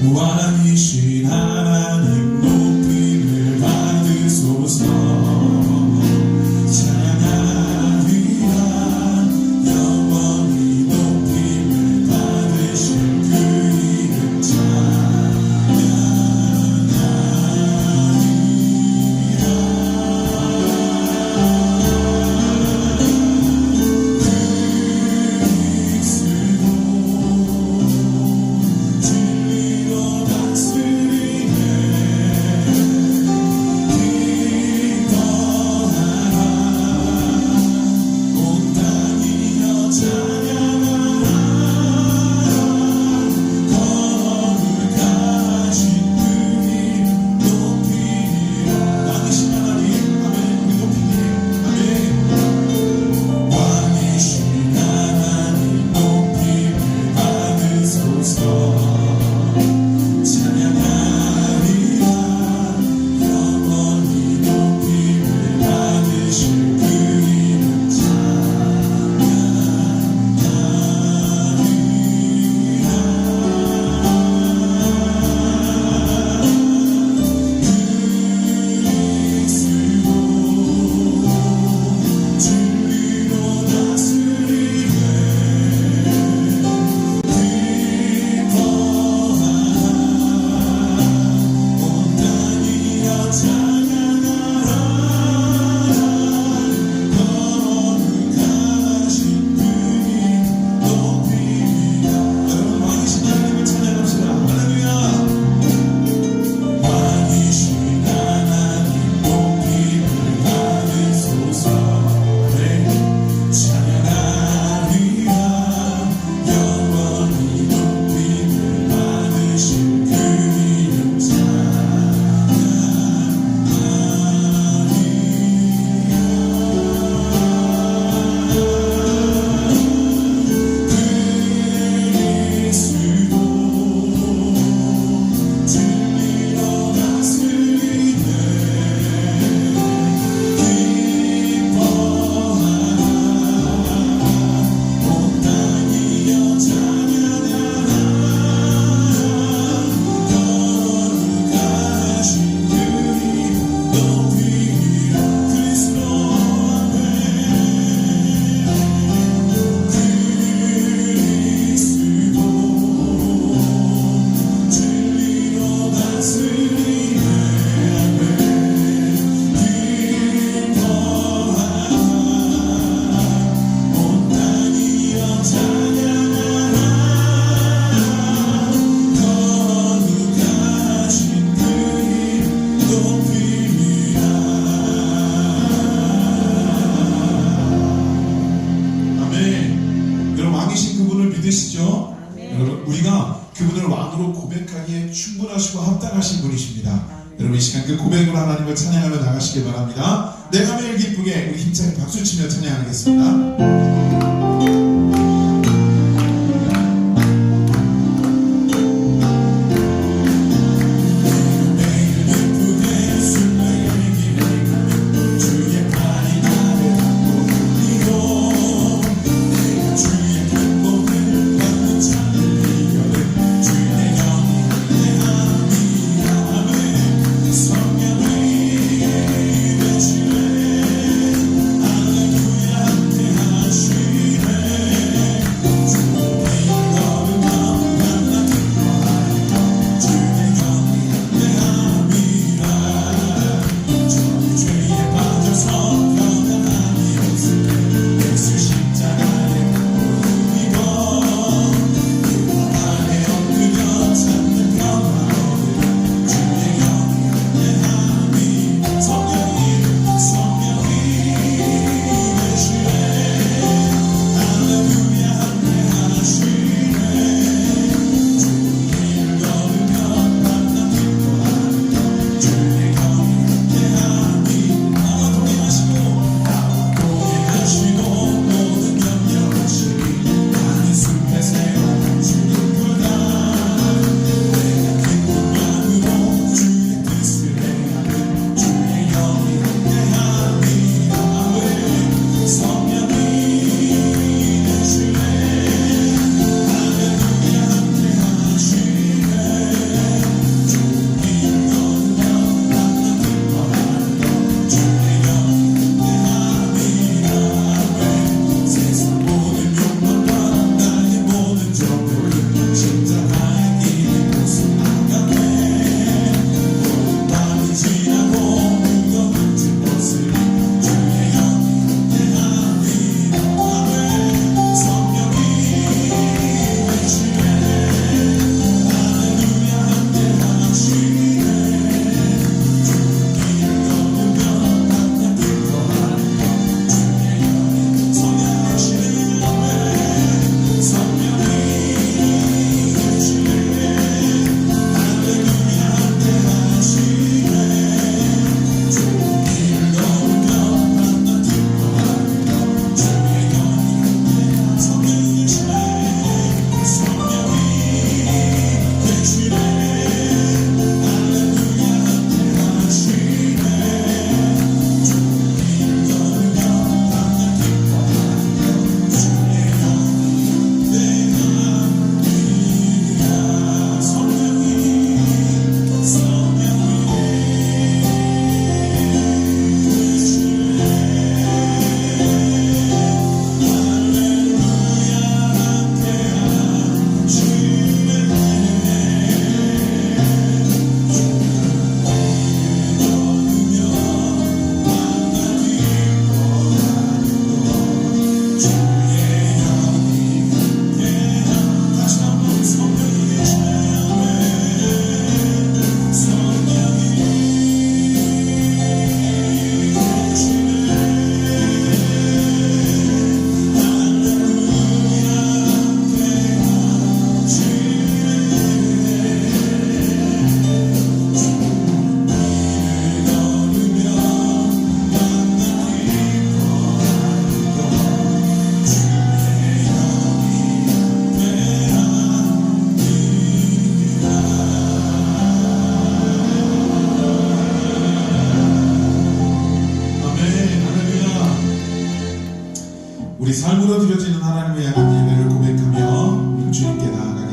왕이신 하나님 높임을 받으소서. 찬양하리라. 영원히 높임을 받으실 그 이름 믿으시죠? 여러분, 우리가 그분을 왕으로 고백하기에 충분하시고 합당하신 분이십니다. 여러분, 이 시간 그 고백으로 하나님을 찬양하며 나가시길 바랍니다. 내가 매일 기쁘게 우리 힘차게 박수치며 찬양하겠습니다.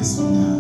드리겠습니다.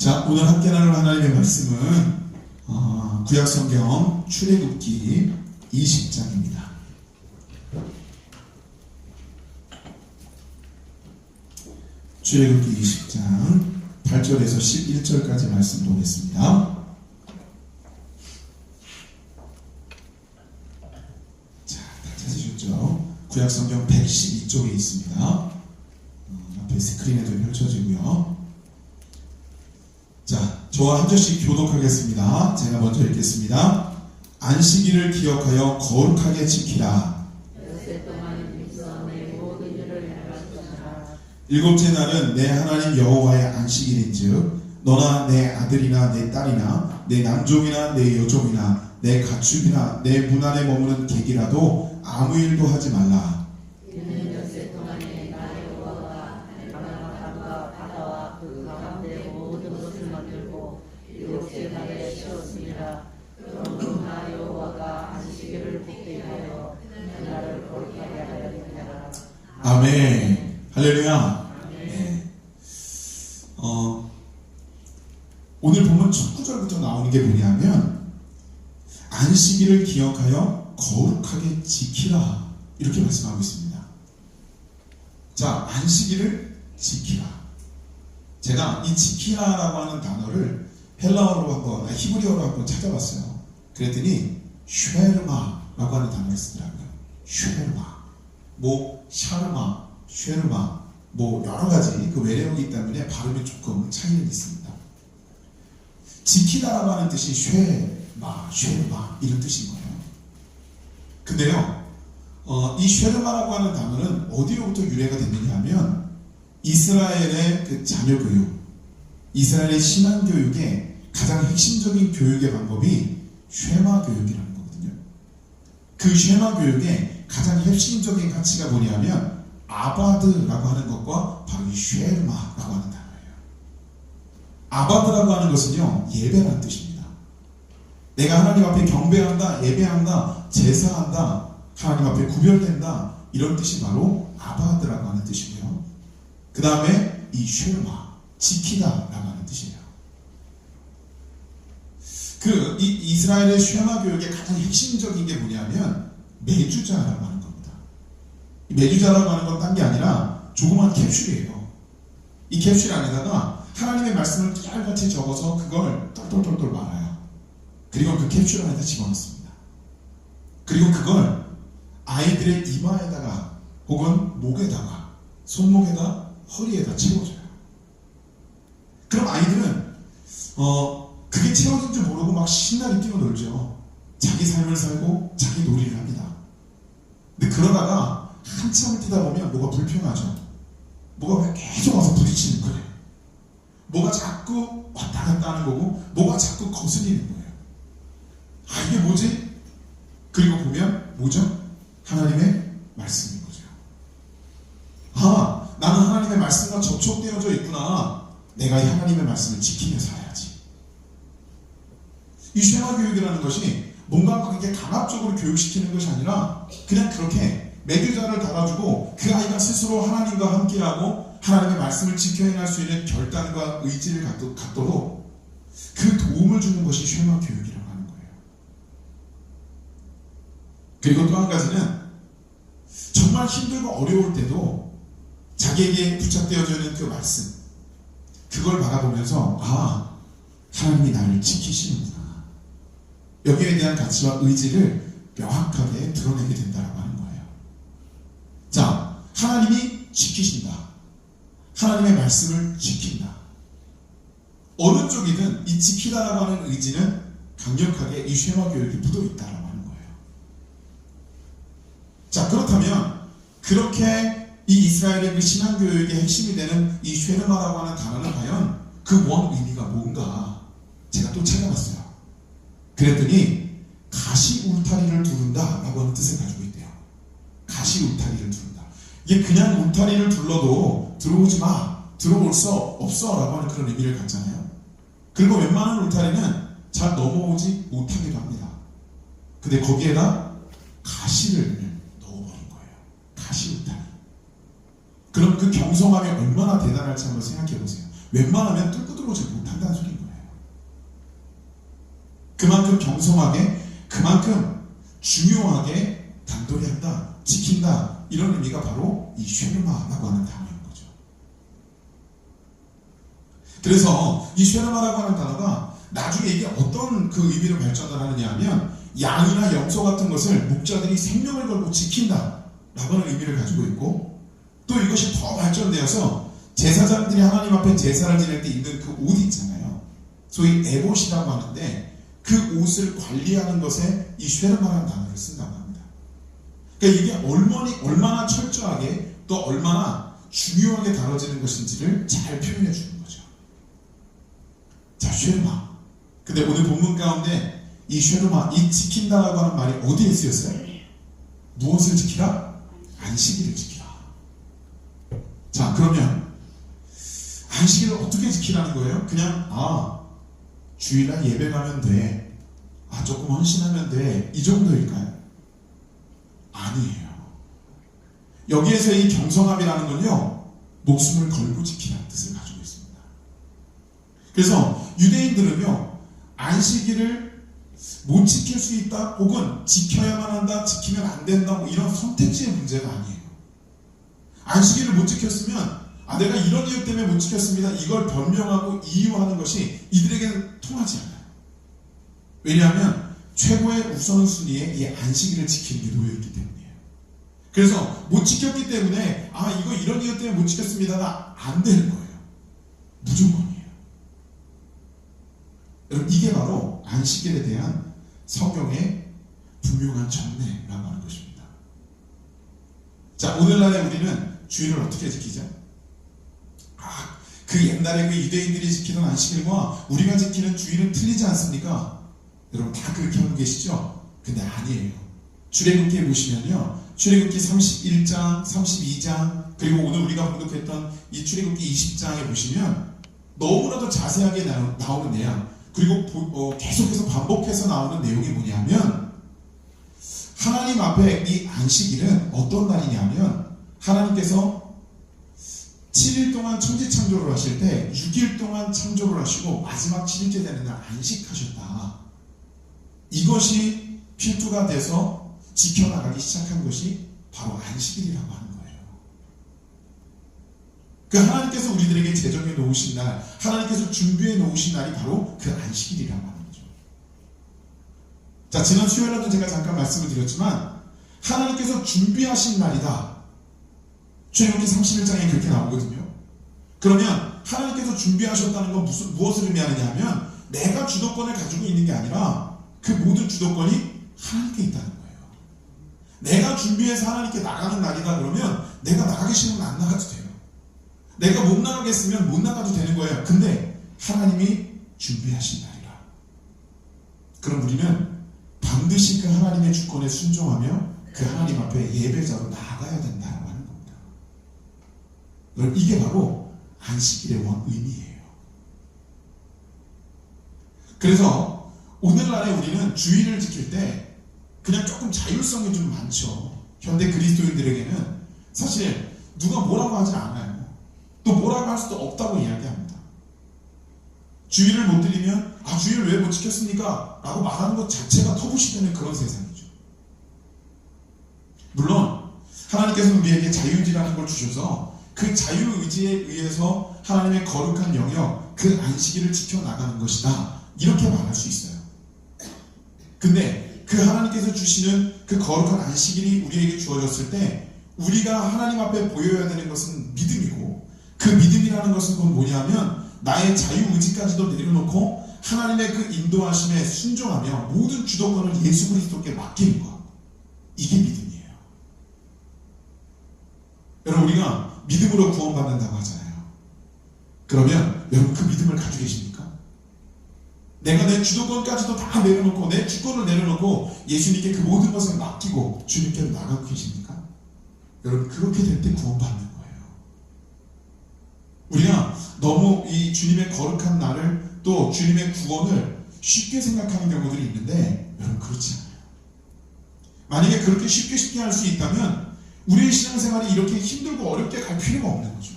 자, 오늘 함께 나눌 하나님의 말씀은 구약성경 출애굽기 20장입니다. 출애굽기 20장 8절에서 11절까지 말씀 보겠습니다. 자, 다 찾으셨죠? 구약성경 112쪽에 있습니다. 앞에 스크린에도 펼쳐지고요. 자, 저와 한 절씩 교독하겠습니다. 제가 먼저 읽겠습니다. 안식일을 기억하여 거룩하게 지키라. 일곱째 날은 내 하나님 여호와의 안식일인즉 너나 내 아들이나 내 딸이나 내 남종이나 내 여종이나 내 가축이나 내 문 안에 머무는 객이라도 아무 일도 하지 말라. 이는 엿새 동안에 나 여호와가 하늘과 바다와 그 가운데 모든 것을 만들고 일곱째 날에 쉬었습니다. 그러므로 나 여호와가 안식일을 복되게 하여 그날을 거룩하게 하였느니라. 아멘. 할렐루야. 네. 오늘 보면 첫 구절부터 나오는 게 뭐냐면 안식일을 기억하여 거룩하게 지키라 이렇게 말씀하고 있습니다. 자, 안식일을 지키라. 제가 이 지키라라고 하는 단어를 헬라어로 한번 히브리어로 한번 찾아봤어요. 그랬더니 쉐르마라고 하는 단어를 쓰더라고요. 쉐르마, 뭐 샤르마, 쉐르마, 뭐 여러 가지 그 외래어이기 때문에 발음이 조금 차이는 있습니다. 지키다라고 하는 뜻이 쉐마, 쉐르마 이런 뜻인 거예요. 근데요, 이 쉐르마라고 하는 단어는 어디로부터 유래가 됐느냐 하면 이스라엘의 그 자녀 교육, 이스라엘의 신앙 교육의 가장 핵심적인 교육의 방법이 쉐마 교육이라는 거거든요. 그 쉐마 교육의 가장 핵심적인 가치가 뭐냐면 아바드라고 하는 것과 바로 이 쉐르마라고 하는 단어예요. 아바드라고 하는 것은요, 예배라는 뜻입니다. 내가 하나님 앞에 경배한다, 예배한다, 제사한다, 하나님 앞에 구별된다, 이런 뜻이 바로 아바드라고 하는 뜻이고요. 그 다음에 이 쉐르마, 지키다라고 하는 뜻이에요. 이 이스라엘의 쉐마 교육의 가장 핵심적인 게 뭐냐면 매주자라고 하는 겁니다. 매주자라고 하는 건 딴 게 아니라 조그만 캡슐이에요. 이 캡슐 안에다가 하나님의 말씀을 깨알같이 적어서 그걸 똘똘똘똘 말아요. 그리고 그 캡슐 안에다 집어넣습니다. 그리고 그걸 아이들의 이마에다가 혹은 목에다가 손목에다 허리에다 채워줘요. 그럼 아이들은 그게 채워진 줄 모르고 막 신나게 뛰어놀죠. 자기 삶을 살고 자기 놀이를 합니다. 근데 그러다가 한참을 뛰다 보면 뭐가 불편하죠. 뭐가 계속 와서 부딪히는 거예요. 뭐가 자꾸 왔다 갔다 하는 거고 뭐가 자꾸 거슬리는 거예요. 아, 이게 뭐지? 그리고 보면 뭐죠? 하나님의 말씀인 거죠. 아, 나는 하나님의 말씀과 접촉되어져 있구나. 내가 이 하나님의 말씀을 지키며 살아야지. 이 쉐마 교육이라는 것이 뭔가 그렇게 강압적으로 교육시키는 것이 아니라 그냥 그렇게 매주자를 달아주고 그 아이가 스스로 하나님과 함께하고 하나님의 말씀을 지켜 행할 수 있는 결단과 의지를 갖도록 그 도움을 주는 것이 쉐마 교육이라고 하는 거예요. 그리고 또 한 가지는 정말 힘들고 어려울 때도 자기에게 부착되어져 있는 그 말씀, 그걸 바라보면서 아, 하나님이 나를 지키시는구나. 여기에 대한 가치와 의지를 명확하게 드러내게 된다고 하는 거예요. 자, 하나님이 지키신다. 하나님의 말씀을 지킨다. 어느 쪽이든 이 지키다라고 하는 의지는 강력하게 이 쉐마 교육이 묻어 있다라고 하는 거예요. 자, 그렇다면 그렇게 이 이스라엘의 그 신앙 교육의 핵심이 되는 이 쉐르마라고 하는 단어는 과연 그 원 의미가 뭔가 제가 또 찾아봤어요. 그랬더니 가시 울타리를 두른다 라고 하는 뜻을 가지고 있대요. 가시 울타리를 두른다. 이게 그냥 울타리를 둘러도 들어오지 마, 들어올 수 없어 라고 하는 그런 의미를 갖잖아요. 그리고 웬만한 울타리는 잘 넘어오지 못하기도 합니다. 근데 거기에다 가시를 넣어버린 거예요. 가시 울타리. 그럼 그 경성함이 얼마나 대단할지 한번 생각해 보세요. 웬만하면 뚫고 들어오지 못한다는 소리. 그만큼 경성하게, 그만큼 중요하게 단돌이 한다, 지킨다, 이런 의미가 바로 이 쉐르마라고 하는 단어인 거죠. 그래서 이 쉐르마라고 하는 단어가 나중에 이게 어떤 그 의미를 발전을 하느냐 하면 양이나 염소 같은 것을 목자들이 생명을 걸고 지킨다 라고 하는 의미를 가지고 있고, 또 이것이 더 발전되어서 제사장들이 하나님 앞에 제사를 지낼 때 입는 그 옷 있잖아요. 소위 에봇이라고 하는데 그 옷을 관리하는 것에 이 쉐르마라는 단어를 쓴다고 합니다. 그러니까 이게 얼마나 철저하게 또 얼마나 중요하게 다뤄지는 것인지를 잘 표현해 주는 거죠. 자, 쉐르마. 근데 오늘 본문 가운데 이 쉐르마, 이 지킨다라고 하는 말이 어디에 쓰였어요? 무엇을 지키라? 안식일을 지키라. 자, 그러면 안식일을 어떻게 지키라는 거예요? 그냥 주일날 예배 가면 돼, 조금 헌신하면 돼, 이 정도일까요? 아니에요. 여기에서 이 경성함이라는 건요, 목숨을 걸고 지키라는 뜻을 가지고 있습니다. 그래서 유대인들은요, 안식일을 못 지킬 수 있다, 혹은 지켜야만 한다, 지키면 안 된다, 뭐 이런 선택지의 문제가 아니에요. 안식일을 못 지켰으면 내가 이런 이유 때문에 못 지켰습니다, 이걸 변명하고 이유하는 것이 이들에게는 통하지 않아요. 왜냐하면 최고의 우선순위에 이 안식일을 지키는 게 놓여있기 때문이에요. 그래서 못 지켰기 때문에 이거 이런 이유 때문에 못 지켰습니다가 안 되는 거예요. 무조건이에요. 여러분, 이게 바로 안식일에 대한 성경의 분명한 전례라고 하는 것입니다. 자, 오늘날에 우리는 주일을 어떻게 지키죠? 그 옛날에 그 유대인들이 지키던 안식일과 우리가 지키는 주일은 틀리지 않습니까? 여러분, 다 그렇게 하고 계시죠? 근데 아니에요. 출애굽기에 보시면요, 출애굽기 31장, 32장, 그리고 오늘 우리가 봉독했던 이 출애굽기 20장에 보시면 너무나도 자세하게 나오는 내용, 그리고 계속해서 반복해서 나오는 내용이 뭐냐면, 하나님 앞에 이 안식일은 어떤 날이냐면, 하나님께서 7일 동안 천지창조를 하실 때 6일 동안 창조를 하시고 마지막 7일째 되는 날 안식하셨다. 이것이 필두가 돼서 지켜나가기 시작한 것이 바로 안식일이라고 하는 거예요. 그 하나님께서 우리들에게 제정해 놓으신 날, 하나님께서 준비해 놓으신 날이 바로 그 안식일이라고 하는 거죠. 자, 지난 수요일에도 제가 잠깐 말씀을 드렸지만 하나님께서 준비하신 날이다. 출애굽기 31장에 그렇게 나오거든요. 그러면 하나님께서 준비하셨다는 건 무엇을 의미하느냐 하면, 내가 주도권을 가지고 있는 게 아니라 그 모든 주도권이 하나님께 있다는 거예요. 내가 준비해서 하나님께 나가는 날이다 그러면 내가 나가기 싫으면 안 나가도 돼요. 내가 못 나가겠으면 못 나가도 되는 거예요. 근데 하나님이 준비하신 날이라. 그럼 우리는 반드시 그 하나님의 주권에 순종하며 그 하나님 앞에 예배자로 나아가야 된다고 하는 겁니다. 여러분, 이게 바로 안식일의 의미예요. 그래서 오늘날에 우리는 주일을 지킬 때 그냥 조금 자율성이 좀 많죠. 현대 그리스도인들에게는 사실 누가 뭐라고 하지 않아요. 또 뭐라고 할 수도 없다고 이야기합니다. 주일을 못 드리면 주일을 왜 못 지켰습니까? 라고 말하는 것 자체가 터부시되는 그런 세상이죠. 물론 하나님께서는 우리에게 자유의지라는 걸 주셔서 그 자유의지에 의해서 하나님의 거룩한 영역, 그 안식일을 지켜나가는 것이다, 이렇게 말할 수 있어요. 근데 그 하나님께서 주시는 그 거룩한 안식일이 우리에게 주어졌을 때 우리가 하나님 앞에 보여야 되는 것은 믿음이고, 그 믿음이라는 것은 그건 뭐냐면 나의 자유의지까지도 내려놓고 하나님의 그 인도하심에 순종하며 모든 주도권을 예수 그리스도께 맡기는 것, 이게 믿음이에요. 여러분, 우리가 믿음으로 구원받는다고 하잖아요. 그러면 여러분, 그 믿음을 가지고 계십니까? 내가 내 주도권까지도 다 내려놓고, 내 주권을 내려놓고 예수님께 그 모든 것을 맡기고 주님께로 나가고 계십니까? 여러분, 그렇게 될 때 구원받는 거예요. 우리가 너무 이 주님의 거룩한 날을, 또 주님의 구원을 쉽게 생각하는 경우들이 있는데, 여러분, 그렇지 않아요. 만약에 그렇게 쉽게 할 수 있다면 우리의 신앙생활이 이렇게 힘들고 어렵게 갈 필요가 없는 거죠.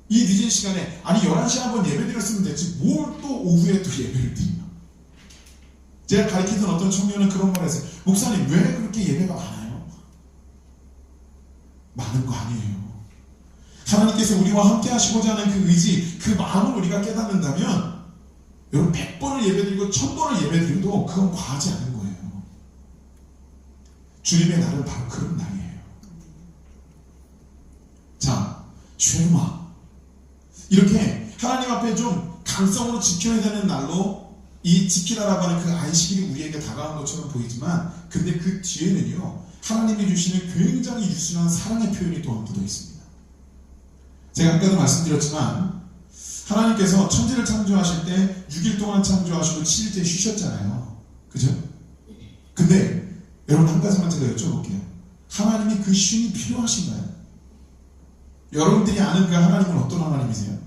이 늦은 시간에 11시에 한번 예배 드렸으면 됐지 뭘 또 오후에 또 예배를 드리나. 제가 가르치던 어떤 청년은 그런 말 했어요. 목사님, 왜 그렇게 예배가 많아요? 많은 거 아니에요. 하나님께서 우리와 함께 하시고자 하는 그 의지, 그 마음을 우리가 깨닫는다면 여러분 100번을 예배드리고 1000번을 예배드려도 그건 과하지 않은 거예요. 주님의 날은 바로 그런 날이에요. 자, 쉐마, 이렇게 하나님 앞에 좀 강성으로 지켜야 되는 날로 이 지키라라고 하는 그 안식일이 우리에게 다가온 것처럼 보이지만, 근데 그 뒤에는요, 하나님이 주시는 굉장히 유순한 사랑의 표현이 또 묻어 있습니다. 제가 아까도 말씀드렸지만 하나님께서 천지를 창조하실 때 6일 동안 창조하시고 7일째 쉬셨잖아요. 그죠? 근데 여러분, 한 가지만 제가 여쭤볼게요. 하나님이 그 쉼이 필요하신가요? 여러분들이 아는 그 하나님은 어떤 하나님이세요?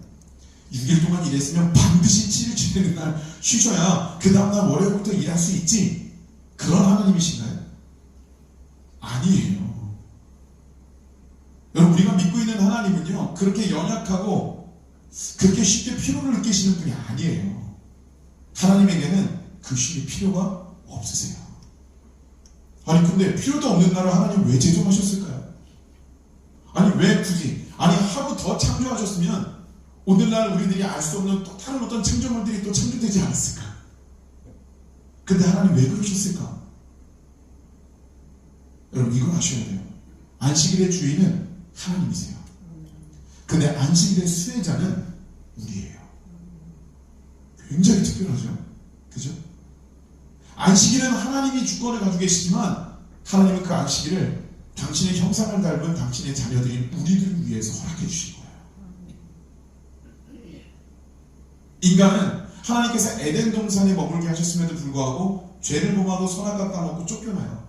6일 동안 일했으면 반드시 7일째 되는 날 쉬셔야 그 다음날 월요일부터 일할 수 있지, 그런 하나님이신가요? 아니에요. 여러분, 우리가 믿고 있는 하나님은요, 그렇게 연약하고 그렇게 쉽게 피로를 느끼시는 분이 아니에요. 하나님에게는 그 쉼이 필요가 없으세요. 아니, 근데 필요도 없는 날을 하나님 왜 제정하셨을까요? 아니, 왜 굳이? 아니, 하루 더 창조하셨으면 오늘날 우리들이 알 수 없는 또 다른 어떤 창조물들이 또 창조되지 않았을까? 근데 하나님 왜 그러셨을까? 여러분, 이걸 아셔야 돼요. 안식일의 주인은 하나님이세요. 근데 안식일의 수혜자는 우리예요. 굉장히 특별하죠? 그죠? 안식일은 하나님이 주권을 가지고 계시지만 하나님은 그 안식일을 당신의 형상을 닮은 당신의 자녀들인 우리들을 위해서 허락해 주신 거예요. 인간은 하나님께서 에덴 동산에 머물게 하셨음에도 불구하고 죄를 범하고 선악과 까먹고 쫓겨나요.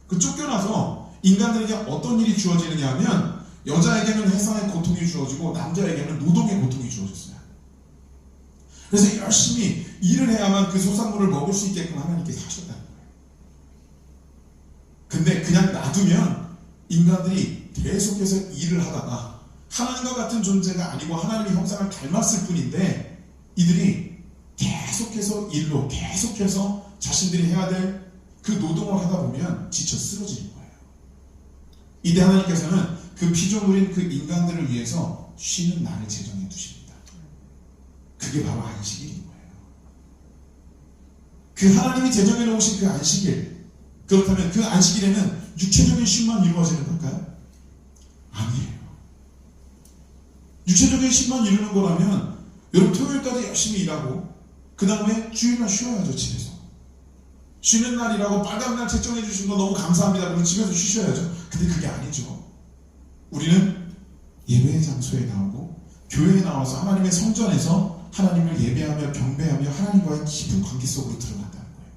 그 쫓겨나서 인간들에게 어떤 일이 주어지느냐 하면, 여자에게는 해산의 고통이 주어지고 남자에게는 노동의 고통이 주어졌어요. 그래서 열심히 일을 해야만 그 소산물을 먹을 수 있게끔 하나님께서 하셨다는 거예요. 근데 그냥 놔두면 인간들이 계속해서 일을 하다가 하나님과 같은 존재가 아니고 하나님의 형상을 닮았을 뿐인데, 이들이 계속해서 일로, 계속해서 자신들이 해야 될 그 노동을 하다 보면 지쳐 쓰러지는 거예요. 이때 하나님께서는 그 피조물인 그 인간들을 위해서 쉬는 날을 제정해 두십니다. 그게 바로 안식일인 거예요. 그 하나님이 제정해 놓으신 그 안식일, 그렇다면 그 안식일에는 육체적인 쉼만 이루어지는 걸까요? 아니에요. 육체적인 쉼만 이루는 거라면 여러분, 토요일까지 열심히 일하고 그 다음에 주일날 쉬어야죠. 집에서 쉬는 날이라고 빨간 날 책정해 주신 거 너무 감사합니다. 그럼 집에서 쉬셔야죠. 근데 그게 아니죠. 우리는 예배의 장소에 나오고 교회에 나와서 하나님의 성전에서 하나님을 예배하며 경배하며 하나님과의 깊은 관계 속으로 들어간다는 거예요.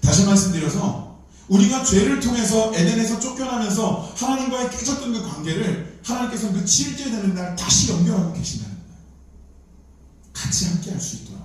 다시 말씀드려서, 우리가 죄를 통해서 에덴에서 쫓겨나면서 하나님과의 깨졌던 그 관계를 하나님께서 그 7일째 되는 날 다시 연결하고 계신다는 거예요. 같이 함께 할 수 있도록.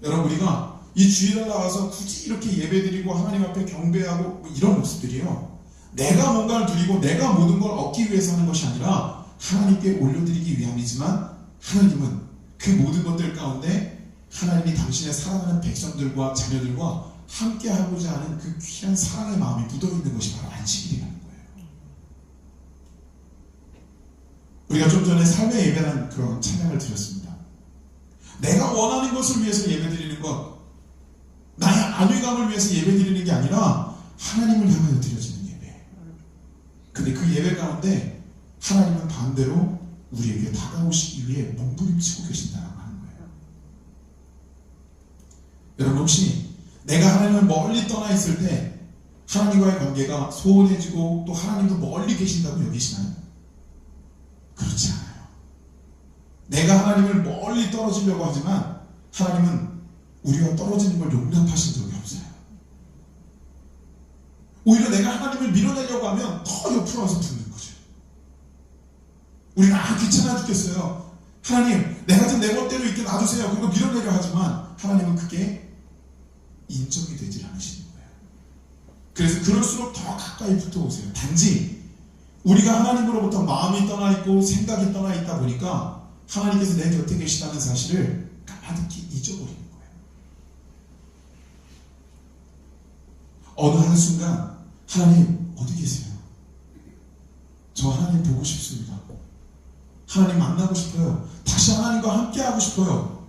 여러분, 우리가 이 주일에 나와서 굳이 이렇게 예배드리고 하나님 앞에 경배하고 뭐 이런 모습들이요, 내가 뭔가를 누리고 내가 모든 걸 얻기 위해서 하는 것이 아니라 하나님께 올려드리기 위함이지만, 하나님은 그 모든 것들 가운데 하나님이 당신의 사랑하는 백성들과 자녀들과 함께 하고자 하는 그 귀한 사랑의 마음이 묻어있는 것이 바로 안식일이라는 거예요. 우리가 좀 전에 삶의 예배라는 그런 찬양을 드렸습니다. 내가 원하는 것을 위해서 예배드리는 것, 나의 안위감을 위해서 예배드리는 게 아니라 하나님을 향하여 드려지는 예배. 근데 그 예배 가운데 하나님은 반대로 우리에게 다가오시기 위해 몸부림치고 계신다라고 하는 거예요. 여러분, 혹시 내가 하나님을 멀리 떠나 있을 때 하나님과의 관계가 소원해지고 또 하나님도 멀리 계신다고 여기시나요? 그렇지 않아요. 내가 하나님을 멀리 떨어지려고 하지만 하나님은 우리가 떨어지는 걸 용납하신 적이 없어요. 오히려 내가 하나님을 밀어내려고 하면 더 옆으로 와서 붙는 거죠. 우리는 귀찮아 죽겠어요. 하나님, 내가 좀 내 멋대로 있게 놔두세요. 그리고 밀어내려 하지만 하나님은 그게 인정이 되질 않으시는 거예요. 그래서 그럴수록 더 가까이 붙어오세요. 단지 우리가 하나님으로부터 마음이 떠나 있고 생각이 떠나 있다 보니까 하나님께서 내 곁에 계시다는 사실을 까마득히 잊어버리는 거예요. 어느 한순간 하나님 어디 계세요? 저 하나님 보고 싶습니다. 하나님 만나고 싶어요. 다시 하나님과 함께하고 싶어요.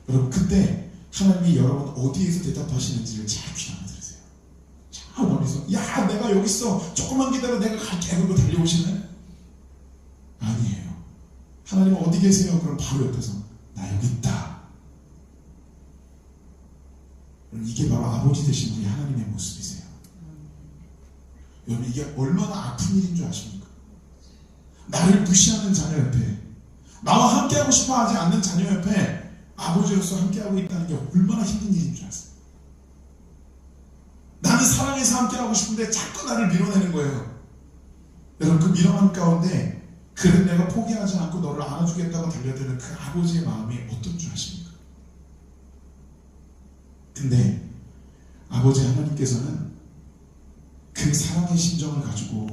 여러분 그때 하나님이 여러분 어디에서 대답하시는지를 잘 귀담아 들으세요. 저 멀리서 야 내가 여기 있어 조금만 기다려 내가 갈게 하고 달려오시나요? 아니에요. 하나님 어디 계세요? 그럼 바로 옆에서 나 여기 있다. 이게 바로 아버지 되신 우리 하나님의 모습이세요. 여러분 이게 얼마나 아픈 일인 줄 아십니까? 나를 무시하는 자녀 옆에 나와 함께하고 싶어 하지 않는 자녀 옆에 아버지로서 함께하고 있다는 게 얼마나 힘든 일인 줄 아세요? 나는 사랑해서 함께하고 싶은데 자꾸 나를 밀어내는 거예요. 여러분 그 밀어내는 가운데 그래 내가 포기하지 않고 너를 안아주겠다고 달려드는 그 아버지의 마음이 어떤 줄 아십니까? 근데 아버지 하나님께서는 그 사랑의 심정을 가지고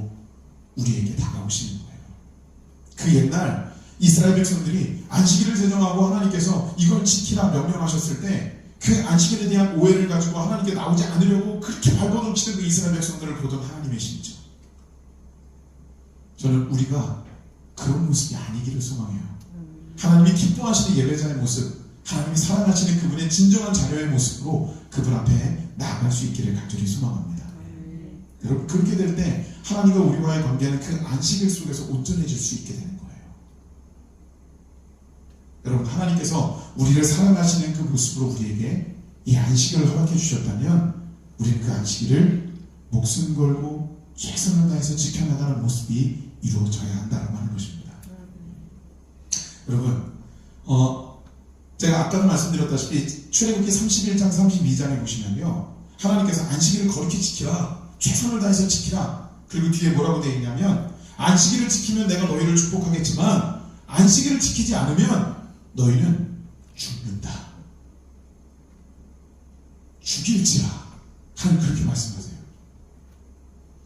우리에게 다가오시는 거예요. 그 옛날 이스라엘 백성들이 안식일을 제정하고 하나님께서 이걸 지키라 명령하셨을 때 그 안식일에 대한 오해를 가지고 하나님께 나오지 않으려고 그렇게 발버둥치던 그 이스라엘 백성들을 보던 하나님의 심정. 저는 우리가 그런 모습이 아니기를 소망해요. 하나님이 기뻐하시는 예배자의 모습, 하나님이 사랑하시는 그분의 진정한 자녀의 모습으로 그분 앞에 나아갈 수 있기를 간절히 소망합니다. 여러분 그렇게 될 때 하나님과 우리와의 관계는 그 안식일 속에서 온전해질 수 있게 되는 거예요. 여러분 하나님께서 우리를 사랑하시는 그 모습으로 우리에게 이 안식일을 허락해 주셨다면 우리는 그 안식일을 목숨 걸고 최선을 다해서 지켜나가는 모습이 이루어져야 한다고 하는 것입니다. 여러분 제가 아까도 말씀드렸다시피 출애굽기 31장 32장에 보시면요 하나님께서 안식일을 거룩히 지키라 최선을 다해서 지키라 그리고 뒤에 뭐라고 되어 있냐면 안식일을 지키면 내가 너희를 축복하겠지만 안식일을 지키지 않으면 너희는 죽는다. 죽일지라 하나님 그렇게 말씀하세요.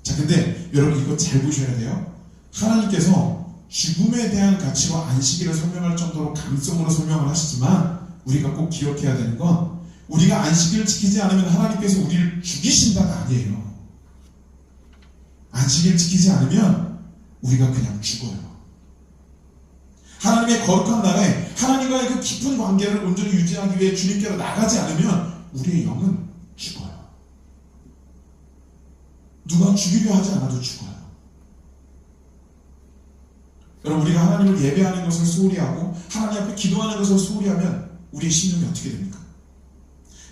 자 근데 여러분 이거 잘 보셔야 돼요. 하나님께서 죽음에 대한 가치와 안식일을 설명할 정도로 감성으로 설명을 하시지만 우리가 꼭 기억해야 되는 건 우리가 안식일을 지키지 않으면 하나님께서 우리를 죽이신다가 아니에요. 안식일을 지키지 않으면 우리가 그냥 죽어요. 하나님의 거룩한 나라에 하나님과의 그 깊은 관계를 온전히 유지하기 위해 주님께로 나가지 않으면 우리의 영은 죽어요. 누가 죽이려 하지 않아도 죽어요. 여러분 우리가 하나님을 예배하는 것을 소홀히 하고 하나님 앞에 기도하는 것을 소홀히 하면 우리의 심령이 어떻게 됩니까?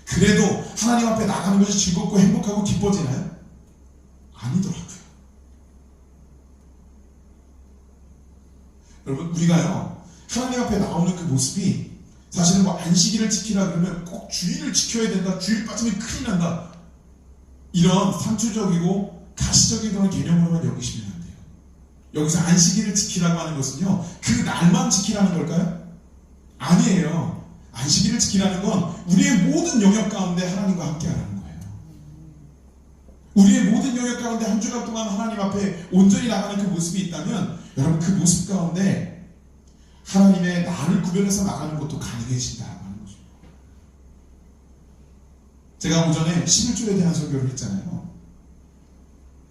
그래도 하나님 앞에 나가는 것이 즐겁고 행복하고 기뻐지나요? 아니더라고요. 여러분 우리가요 하나님 앞에 나오는 그 모습이 사실은 뭐 안식일을 지키라 그러면 꼭 주일을 지켜야 된다, 주일 빠지면 큰일 난다, 이런 상투적이고 가시적인 그런 개념으로만 여기시면 안 돼요. 여기서 안식일을 지키라고 하는 것은요 그 날만 지키라는 걸까요? 아니에요. 안식일을 지키라는 건 우리의 모든 영역 가운데 하나님과 함께 하라는 거예요. 우리의 모든 영역 가운데 한 주간 동안 하나님 앞에 온전히 나가는 그 모습이 있다면 여러분 그 모습 가운데 하나님의 나를 구별해서 나가는 것도 가능해진다고 하는 거죠. 제가 오전에 11조에 대한 설교를 했잖아요.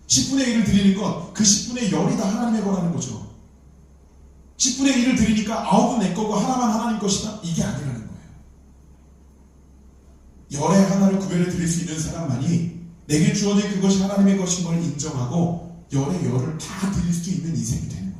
10분의 1을 드리는 것, 그 10분의 10이 다 하나님의 거라는 거죠. 10분의 1을 드리니까 9은 내 거고 하나만 하나님 것이다? 이게 아니라는 거예요. 열의 하나를 구별해 드릴 수 있는 사람만이 내게 주어진 그것이 하나님의 것인 걸 인정하고 열의 열을 다 드릴 수 있는 인생이 되는 거예요.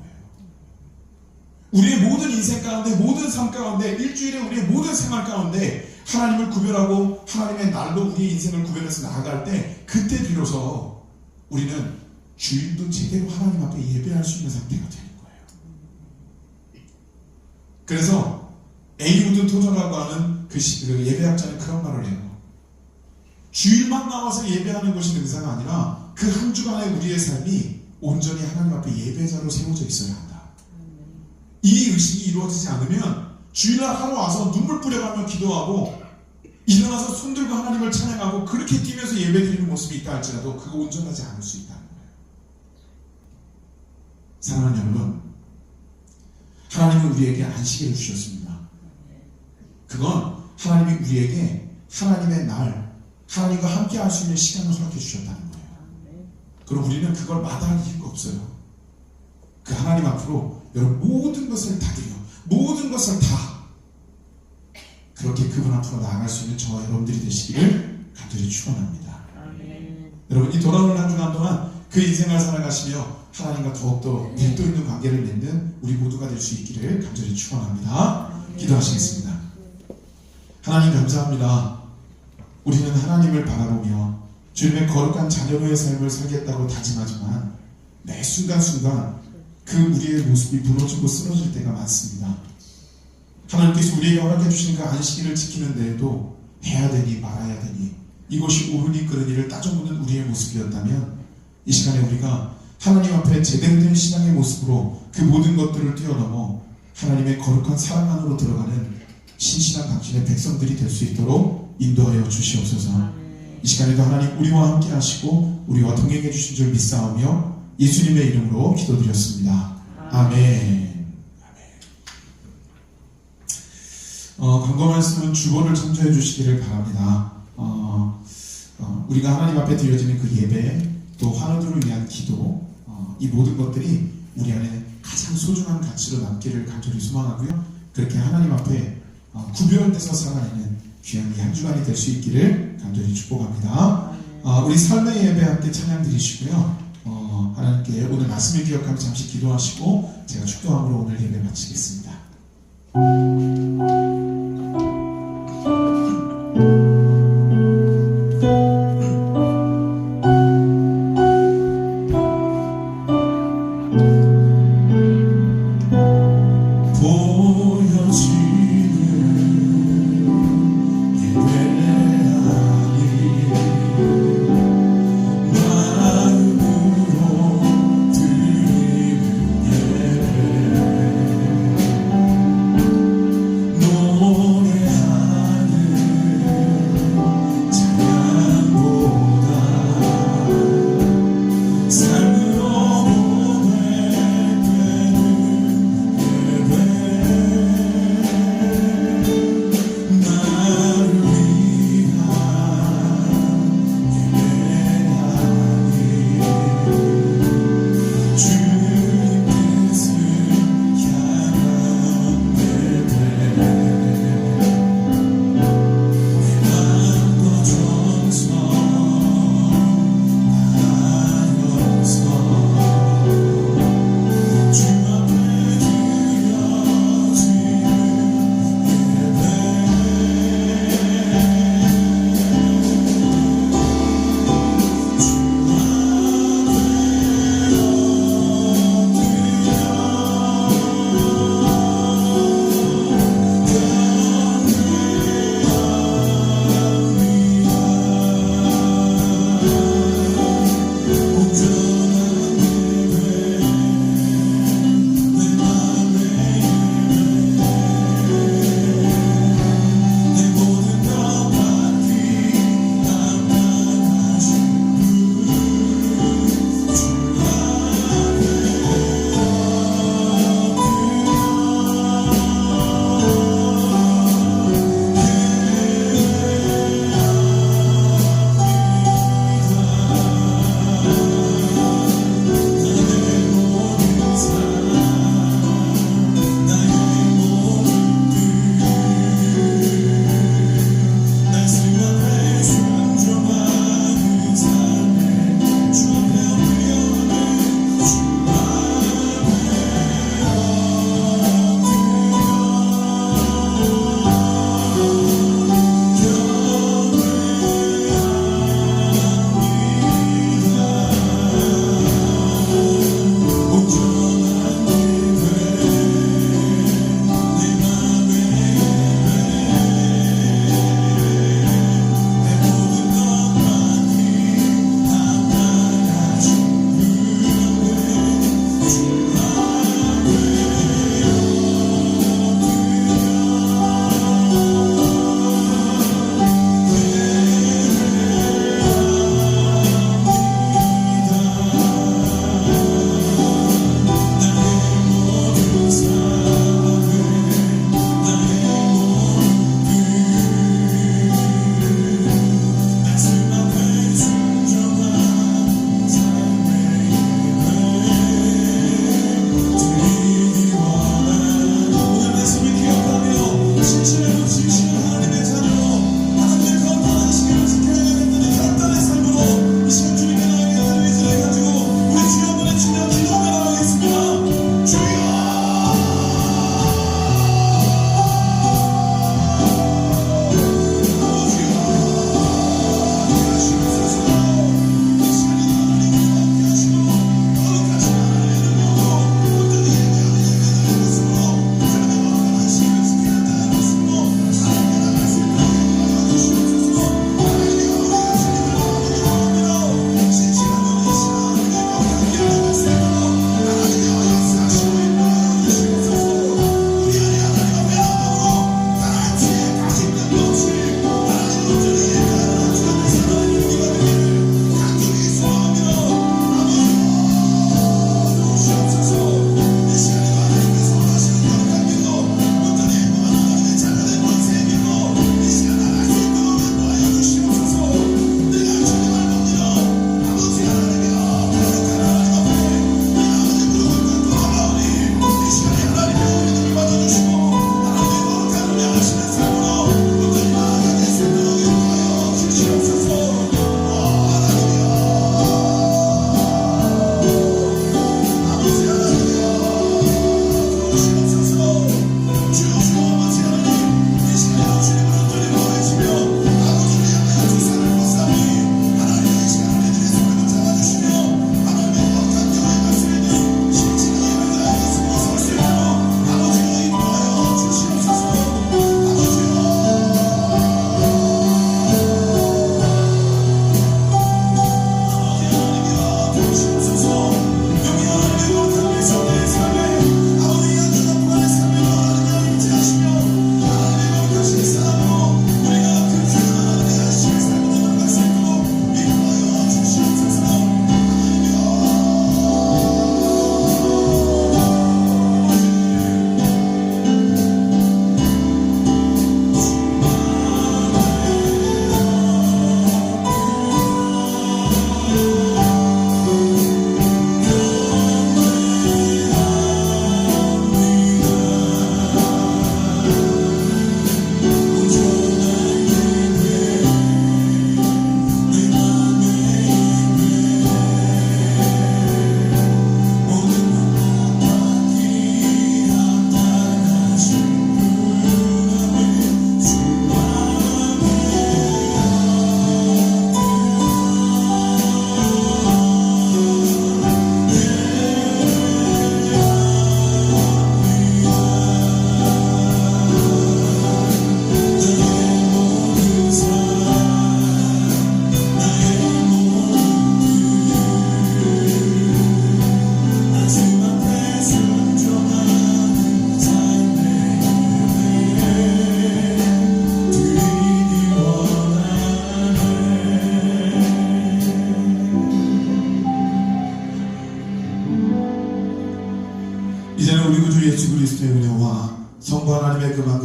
우리의 모든 인생 가운데, 모든 삶 가운데, 일주일에 우리의 모든 생활 가운데 하나님을 구별하고 하나님의 날로 우리의 인생을 구별해서 나아갈 때 그때 비로소 우리는 주일도 제대로 하나님 앞에 예배할 수 있는 상태가 되는 거예요. 그래서 에이우드 토저라고 하는 그 예배학자는 그런 말을 해요. 주일만 나와서 예배하는 것이 능사가 아니라 그 한 주간의 우리의 삶이 온전히 하나님 앞에 예배자로 세워져 있어야 한다. 이 의식이 이루어지지 않으면 주일날 하루 와서 눈물 뿌려가며 기도하고 일어나서 손들고 하나님을 찬양하고 그렇게 뛰면서 예배드리는 모습이 있다 할지라도 그거 온전하지 않을 수 있다는 거예요. 사랑하는 여러분, 하나님은 우리에게 안식일을 주셨습니다. 그건 하나님이 우리에게 하나님의 날, 하나님과 함께 할 수 있는 시간을 허락해 주셨다는 거예요. 그럼 우리는 그걸 마다할 이유가 없어요. 그 하나님 앞으로 여러분 모든 것을 다 드려, 모든 것을 다 그렇게 그분 앞으로 나아갈 수 있는 저와 여러분들이 되시기를 간절히 축원합니다. 여러분 이 돌아오는 한 주간 동안 그 인생을 살아가시며 하나님과 더욱더 밀도 있는 관계를 맺는 우리 모두가 될 수 있기를 간절히 축원합니다. 기도하시겠습니다. 하나님 감사합니다. 우리는 하나님을 바라보며 주님의 거룩한 자녀로의 삶을 살겠다고 다짐하지만 매 순간순간 그 우리의 모습이 무너지고 쓰러질 때가 많습니다. 하나님께서 우리에게 허락해 주신 그 안식일을 지키는 데에도 해야 되니 말아야 되니 이것이 옳으니 그르니를 따져보는 우리의 모습이었다면 이 시간에 우리가 하나님 앞에 제대로 된 신앙의 모습으로 그 모든 것들을 뛰어넘어 하나님의 거룩한 사랑 안으로 들어가는 신실한 당신의 백성들이 될 수 있도록 인도하여 주시옵소서. 이 시간에도 하나님 우리와 함께 하시고 우리와 동행해 주신 줄 믿사오며 예수님의 이름으로 기도드렸습니다. 아멘. 광고 말씀은 주보를 참조해 주시기를 바랍니다. 우리가 하나님 앞에 드려지는 그 예배, 또 환우들을 위한 기도, 이 모든 것들이 우리 안에 가장 소중한 가치로 남기를 간절히 소망하고요. 그렇게 하나님 앞에 구별돼서 살아내는 귀한 이 한 주간이 될 수 있기를 간절히 축복합니다. 우리 삶의 예배 함께 찬양 드리시고요. 하나님께 오늘 말씀을 기억하며 잠시 기도하시고 제가 축도함으로 오늘 예배 마치겠습니다.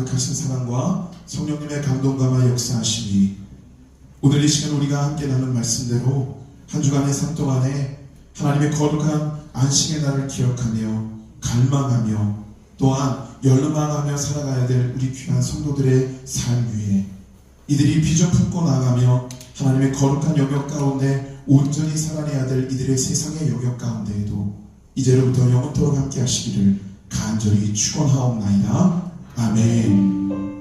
가득하신 사랑과 성령님의 감동감화 역사하시니 오늘 이 시간 우리가 함께 나눈 말씀대로 한 주간의 삶 동안에 하나님의 거룩한 안식의 날을 기억하며 갈망하며 또한 열망하며 살아가야 될 우리 귀한 성도들의 삶 위에 이들이 비전 품고 나가며 하나님의 거룩한 영역 가운데 온전히 살아내야 될 이들의 세상의 영역 가운데에도 이제로부터 영원토록 함께 하시기를 간절히 축원하옵나이다. 아멘.